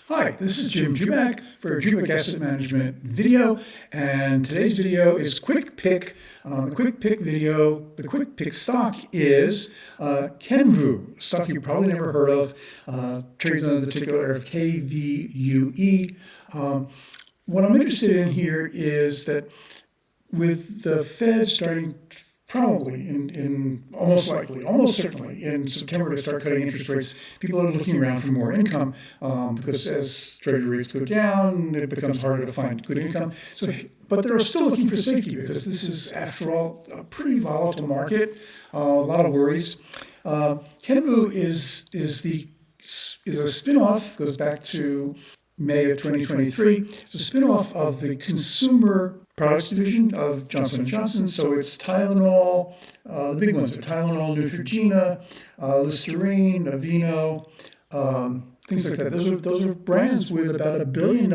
Hi, this is Jim Jubak for Jubak Asset Management video, and today's video is Quick Pick. The Quick Pick video, the Quick Pick stock is Kenvue, a stock you probably never heard of, trades under the ticker of KVUE. What I'm interested in here is that with the Fed starting probably almost certainly in September to start cutting interest rates, people are looking around for more income because as treasury rates go down, it becomes harder to find good income. But they're still looking for safety because this is, after all, a pretty volatile market. A lot of worries. Kenvue is a spin-off, goes back to May of 2023. It's a spin-off of the consumer products division of Johnson & Johnson. So it's Tylenol, the big ones are Tylenol, Neutragena, Listerine, Aveeno, things like that. Those are brands with about $1 billion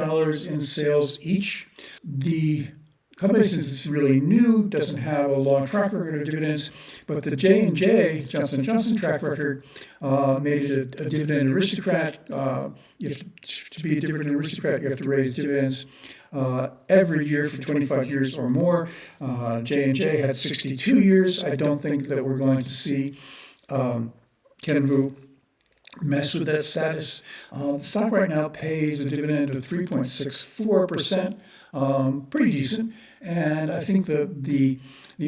in sales each. The company, since it's really new, doesn't have a long track record of dividends, but the J&J, Johnson & Johnson track record, made it a dividend aristocrat. You have to be a dividend aristocrat, you have to raise dividends every year for 25 years or more. J&J had 62 years. I don't think that we're going to see Kenvue mess with that status. The stock right now pays a dividend of 3.64%, pretty decent. And I think the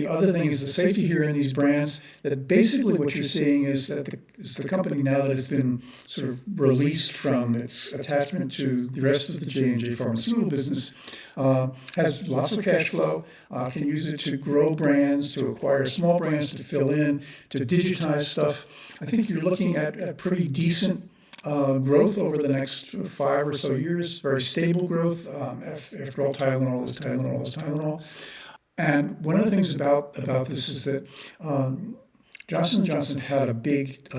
other thing is the safety here in these brands, that basically what you're seeing is that the company, now that it's been sort of released from its attachment to the rest of the J&J pharmaceutical business, has lots of cash flow, can use it to grow brands, to acquire small brands, to fill in, to digitize stuff. I think you're looking at a pretty decent growth over the next 5 or so years, very stable growth. After all, Tylenol is Tylenol. And one of the things about this is that Johnson & Johnson had a big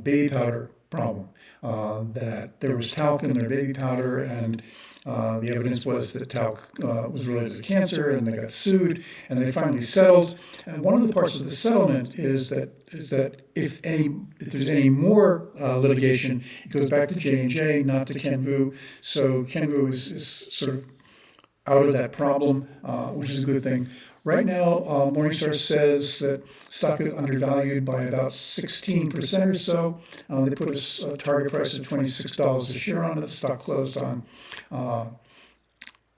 baby powder problem, that there was talc in their baby powder, and the evidence was that talc was related to cancer, and they got sued, and they finally settled. And one of the parts of the settlement is that if there's any more litigation, it goes back to J&J, not to Kenvue. So Kenvue is sort of out of that problem, which is a good thing. Right now, Morningstar says that stock is undervalued by about 16% or so. They put a target price of $26 a share on it. The stock closed on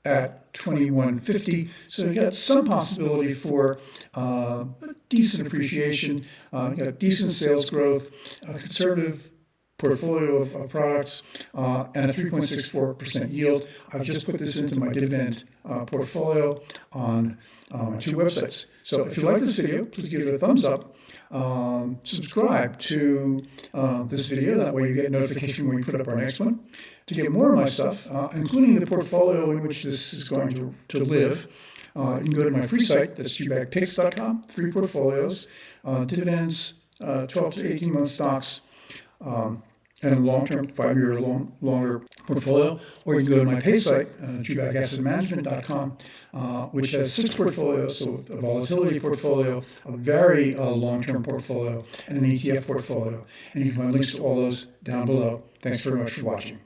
at $21.50. So you got some possibility for a decent appreciation. You got decent sales growth, a conservative portfolio of products, and a 3.64% yield. I've just put this into my dividend portfolio on my 2 websites. So if you like this video, please give it a thumbs up. Subscribe to this video. That way you get notification when we put up our next one. To get more of my stuff, including the portfolio in which this is going to live, you can go to my free site. That's jubakpicks.com. 3 portfolios, dividends, 12 to 18 month stocks, and a long-term, 5-year longer portfolio. Or you can go to my pay site, jubakassetmanagement.com, which has 6 portfolios, so a volatility portfolio, a very long-term portfolio, and an ETF portfolio. And you can find links to all those down below. Thanks very much for watching.